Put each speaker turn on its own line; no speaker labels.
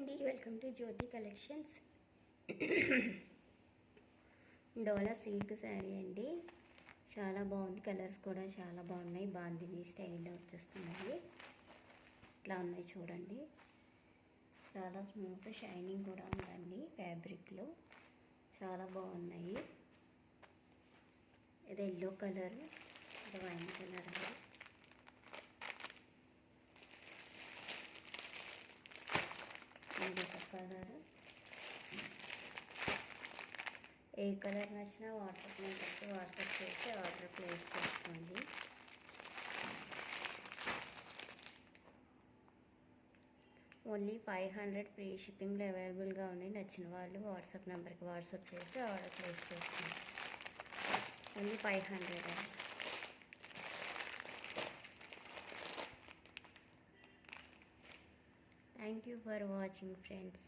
అండి, welcome to Jyothi collections. Dola silk sari అండి. చాలా బాగుంది. కలర్స్ కూడా చాలా బాగున్నాయి. బాందిని స్టైల్లో వచ్చేస్తున్నాయి. ఇట్లా ఉన్నాయి చూడండి. చాలా స్మూత్ షైనింగ్ కూడా ఉందండి. ఫ్యాబ్రిక్లో చాలా బాగున్నాయి. ఇది ఎల్లో కలర్, ఇది వైన్ కలర్ అండి. ఇంకొక కలర్. ఏ కలర్ నచ్చినా వాట్సాప్ నెంబర్కి వాట్సాప్ చేసి ఆర్డర్ ప్లేస్ చేసుకోండి. ఓన్లీ 500 ఫ్రీ షిప్పింగ్లో అవైలబుల్గా ఉంది. నచ్చిన వాళ్ళు వాట్సాప్ నెంబర్కి వాట్సాప్ చేసి ఆర్డర్ ప్లేస్ చేసుకోండి. Only 500. Thank you for watching, friends.